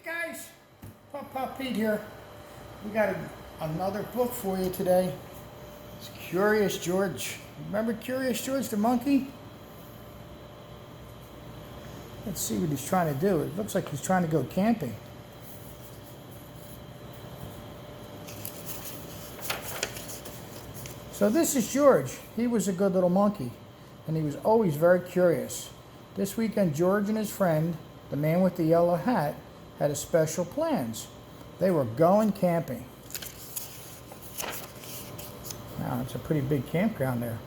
Guys, Pop Pete here. We got another book for you today. It's Curious George. Remember Curious George the monkey? Let's see what he's trying to do. It looks like he's trying to go camping. So this is George. He was a good little monkey, and he was always very curious. This weekend, George and his friend, the man with the yellow hat, had a special plans. They were going camping. Wow, it's a pretty big campground there.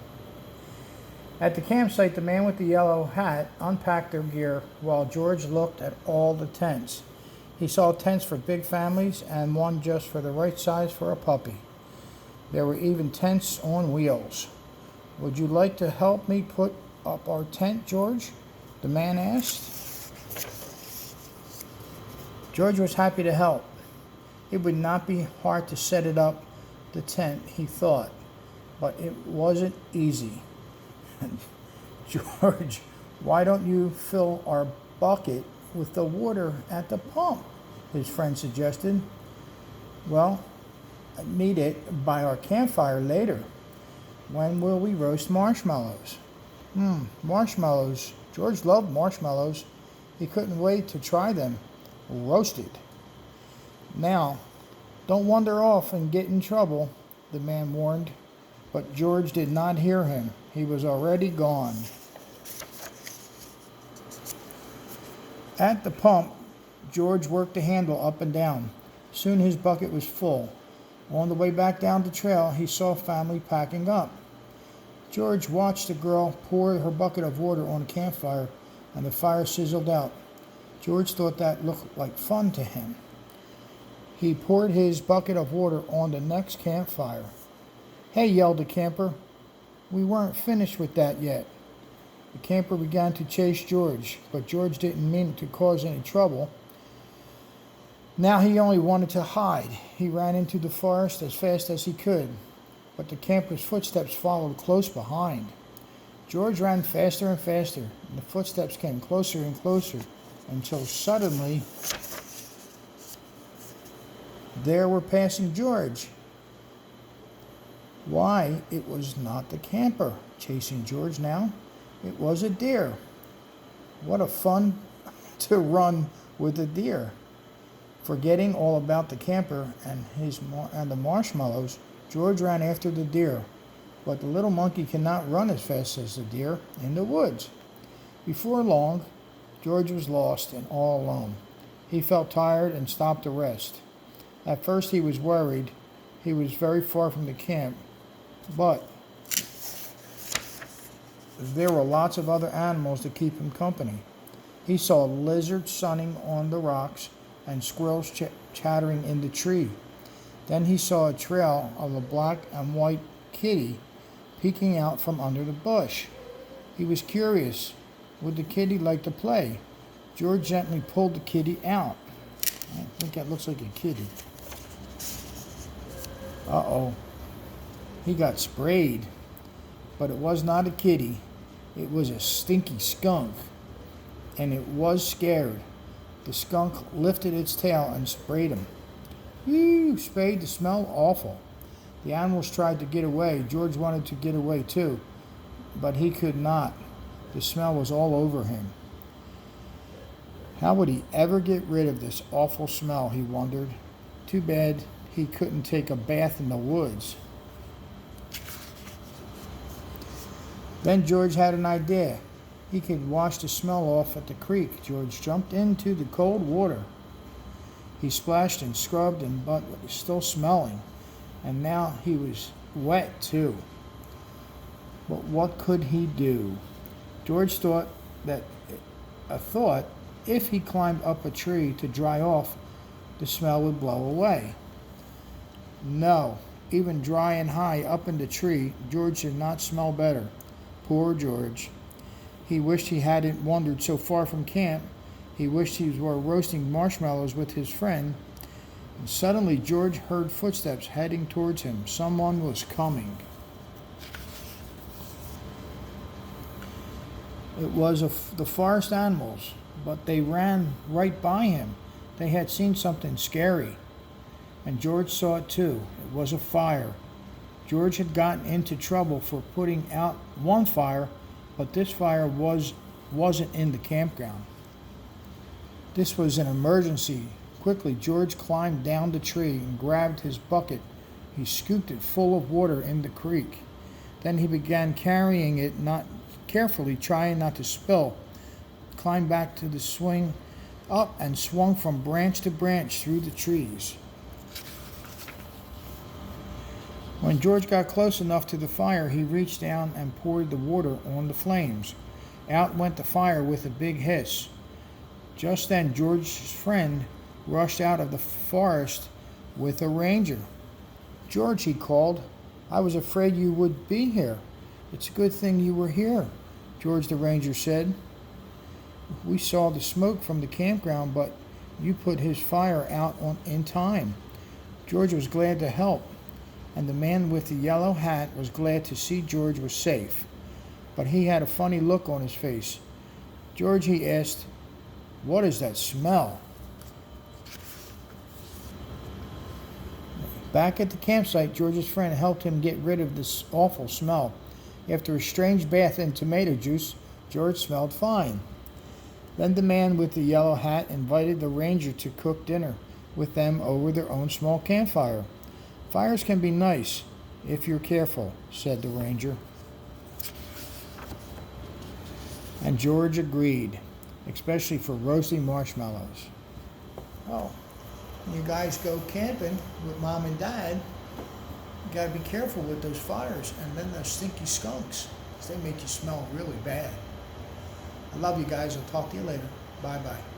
At the campsite, the man with the yellow hat unpacked their gear while George looked at all the tents. He saw tents for big families and one just for the right size for a puppy. There were even tents on wheels. "Would you like to help me put up our tent, George?" the man asked. George was happy to help. It would not be hard to set it up, the tent, he thought, but it wasn't easy. "George, why don't you fill our bucket with the water at the pump?" his friend suggested. "Well, I need it by our campfire later. When will we roast marshmallows?" Marshmallows. George loved marshmallows. He couldn't wait to try them roasted. "Now, don't wander off and get in trouble," the man warned. But George did not hear him. He was already gone. At the pump, George worked the handle up and down. Soon his bucket was full. On the way back down the trail, he saw family packing up. George watched the girl pour her bucket of water on the campfire, and the fire sizzled out. George thought that looked like fun to him. He poured his bucket of water on the next campfire. "Hey," yelled the camper, "we weren't finished with that yet." The camper began to chase George, but George didn't mean to cause any trouble. Now he only wanted to hide. He ran into the forest as fast as he could, but the camper's footsteps followed close behind. George ran faster and faster, and the footsteps came closer and closer, until suddenly there were passing George. Why, it was not the camper chasing George now. It was a deer. What a fun to run with a deer. Forgetting all about the camper and the marshmallows, George ran after the deer. But the little monkey cannot run as fast as the deer in the woods. Before long, George was lost and all alone. He felt tired and stopped to rest. At first he was worried. He was very far from the camp, but there were lots of other animals to keep him company. He saw lizards sunning on the rocks and squirrels chattering in the tree. Then he saw a trail of a black and white kitty peeking out from under the bush. He was curious. Would the kitty like to play? George gently pulled the kitty out. I think that looks like a kitty. Uh-oh. He got sprayed. But it was not a kitty. It was a stinky skunk. And it was scared. The skunk lifted its tail and sprayed him. "Ew," sprayed. The smell awful. The animals tried to get away. George wanted to get away too, but he could not. The smell was all over him. How would he ever get rid of this awful smell, he wondered. Too bad he couldn't take a bath in the woods. Then George had an idea. He could wash the smell off at the creek. George jumped into the cold water. He splashed and scrubbed, but it was still smelling, and now he was wet too. But what could he do? George thought if he climbed up a tree to dry off, the smell would blow away. No, even dry and high up in the tree, George did not smell better. Poor George. He wished he hadn't wandered so far from camp. He wished he were roasting marshmallows with his friend. And suddenly George heard footsteps heading towards him. Someone was coming. It was the forest animals, but they ran right by him. They had seen something scary, and George saw it too. It was a fire. George had gotten into trouble for putting out one fire, but this fire wasn't in the campground. This was an emergency. Quickly, George climbed down the tree and grabbed his bucket. He scooped it full of water in the creek. Then he began carrying it, not carefully, trying not to spill. Climbed back to the swing up and swung from branch to branch through the trees. When George got close enough to the fire, he reached down and poured the water on the flames. Out went the fire with a big hiss. Just then, George's friend rushed out of the forest with a ranger. "George," he called, "I was afraid you would be here." "It's a good thing you were here," George the ranger said. "We saw the smoke from the campground, but you put his fire out in time." George was glad to help, and the man with the yellow hat was glad to see George was safe. But he had a funny look on his face. "George," he asked, "what is that smell?" Back at the campsite, George's friend helped him get rid of this awful smell. After a strange bath in tomato juice, George smelled fine. Then the man with the yellow hat invited the ranger to cook dinner with them over their own small campfire. "Fires can be nice if you're careful," said the ranger. And George agreed, especially for roasting marshmallows. Oh, when you guys go camping with Mom and Dad, you gotta be careful with those fires and then those stinky skunks, 'cause they make you smell really bad. I love you guys. I'll talk to you later. Bye-bye.